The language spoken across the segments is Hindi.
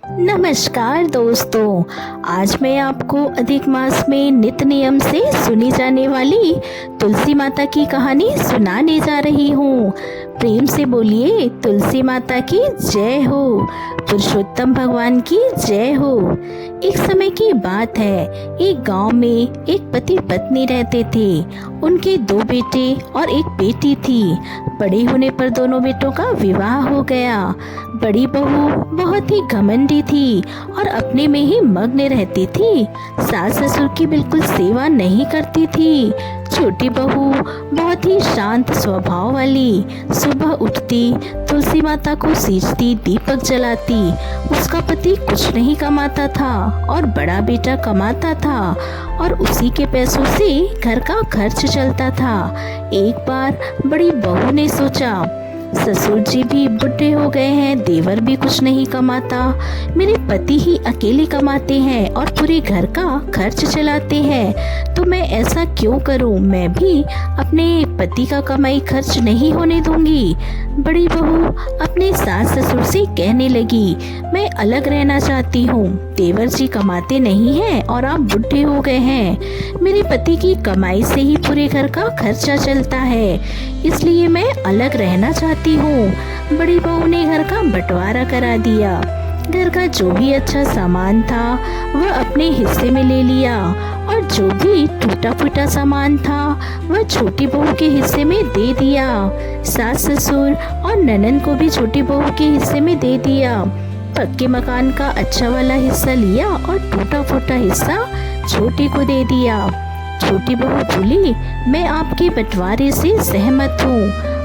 नमस्कार दोस्तों। आज मैं आपको अधिक मास में नित्य नियम से सुनी जाने वाली तुलसी माता की कहानी सुनाने जा रही हूँ। प्रेम से बोलिए तुलसी माता की जय हो, पुरुषोत्तम भगवान की जय हो। एक समय की बात है, एक गांव में एक पति पत्नी रहते थे। उनके 2 बेटे और एक बेटी थी। बड़े होने पर दोनों बेटों का विवाह हो गया। बड़ी बहू बहुत ही घमंडी थी और अपने में ही मग्न रहती थी। सास ससुर की बिल्कुल सेवा नहीं करती थी। छोटी बहू बहुत ही शांत स्वभाव वाली, सुबह उठती, तुलसी माता को सींचती, दीपक जलाती। उसका पति कुछ नहीं कमाता था और बड़ा बेटा कमाता था और उसी के पैसों से घर का खर्च चलता था। एक बार बड़ी बहू ने सोचा, ससुर जी भी बुढ़े हो गए हैं, देवर भी कुछ नहीं कमाता, मेरे पति ही अकेले कमाते हैं और पूरे घर का खर्च चलाते हैं, तो मैं ऐसा क्यों करूं, मैं भी अपने पति का कमाई खर्च नहीं होने दूंगी। बड़ी बहू अपने सास ससुर से कहने लगी, मैं अलग रहना चाहती हूँ, देवर जी कमाते नहीं हैं और आप बुढ़े हो गए हैं, मेरे पति की कमाई से ही पूरे घर का खर्चा चलता है, इसलिए मैं अलग रहना चाहती हूँ। बड़ी बहू ने घर का बंटवारा करा दिया। घर का जो भी अच्छा सामान था वह अपने हिस्से में ले लिया और जो भी टूटा फूटा सामान था वह छोटी बहू के हिस्से में दे दिया। सास ससुर और ननद को भी छोटी बहू के हिस्से में दे दिया। पक्के मकान का अच्छा वाला हिस्सा लिया और टूटा फूटा हिस्सा छोटी को दे दिया। छोटी बहू बोली, मैं आपके बंटवारे से सहमत हूँ,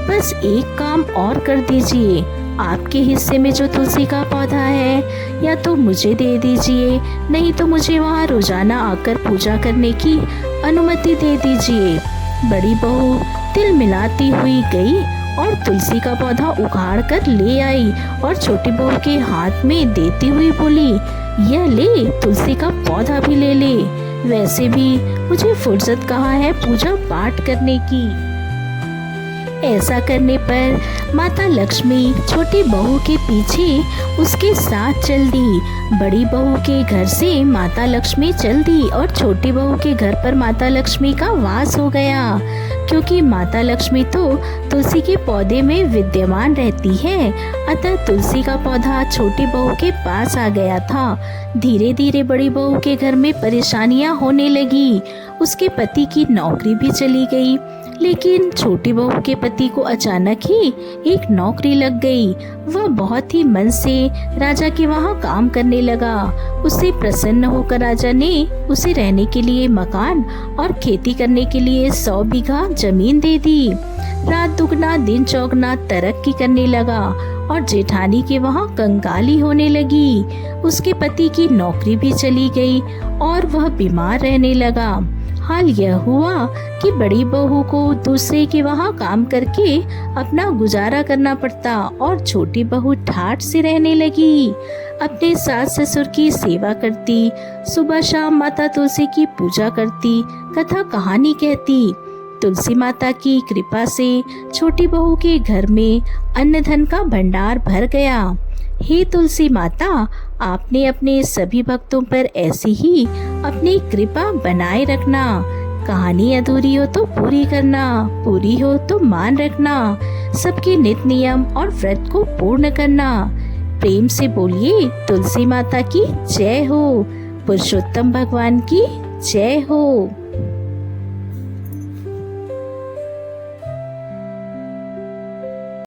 बस एक काम और कर दीजिए, आपके हिस्से में जो तुलसी का पौधा है या तो मुझे दे दीजिए, नहीं तो मुझे वहाँ रोजाना आकर पूजा करने की अनुमति दे दीजिए। बड़ी बहू तिल मिलाती हुई गई और तुलसी का पौधा उखाड़ कर ले आई और छोटी बहू के हाथ में देती हुई बोली, यह ले, तुलसी का पौधा भी ले ले, वैसे भी मुझे फुर्सत कहाँ है पूजा पाठ करने की। ऐसा करने पर माता लक्ष्मी छोटी बहू के पीछे उसके साथ चल दी। बड़ी बहू के घर से माता लक्ष्मी चल दी और छोटी बहू के घर पर माता लक्ष्मी का वास हो गया, क्योंकि माता लक्ष्मी तो तुलसी के पौधे में विद्यमान रहती है। अतः तुलसी का पौधा छोटी बहू के पास आ गया था। धीरे धीरे बड़ी बहू के घर में परेशानियां होने लगी। उसके पति की नौकरी भी चली गई, लेकिन छोटी बहू के पति को अचानक ही एक नौकरी लग गई। वह बहुत ही मन से राजा के वहाँ काम करने लगा। उससे प्रसन्न होकर राजा ने उसे रहने के लिए मकान और खेती करने के लिए 100 बीघा जमीन दे दी। रात दुगना दिन चौगना तरक्की करने लगा और जेठानी के वहाँ कंगाली होने लगी। उसके पति की नौकरी भी चली गई और वह बीमार रहने लगा। हाल यह हुआ कि बड़ी बहू को दूसरे के वहाँ काम करके अपना गुजारा करना पड़ता और छोटी बहू ठाठ से रहने लगी। अपने सास ससुर की सेवा करती, सुबह शाम माता तुलसी की पूजा करती, कथा कहानी कहती। तुलसी माता की कृपा से छोटी बहू के घर में अन्न धन का भंडार भर गया। हे तुलसी माता, आपने अपने सभी भक्तों पर ऐसी ही अपनी कृपा बनाए रखना। कहानी अधूरी हो तो पूरी करना, पूरी हो तो मान रखना, सबके नित्य नियम और व्रत को पूर्ण करना। प्रेम से बोलिए तुलसी माता की जय हो, पुरुषोत्तम भगवान की जय हो।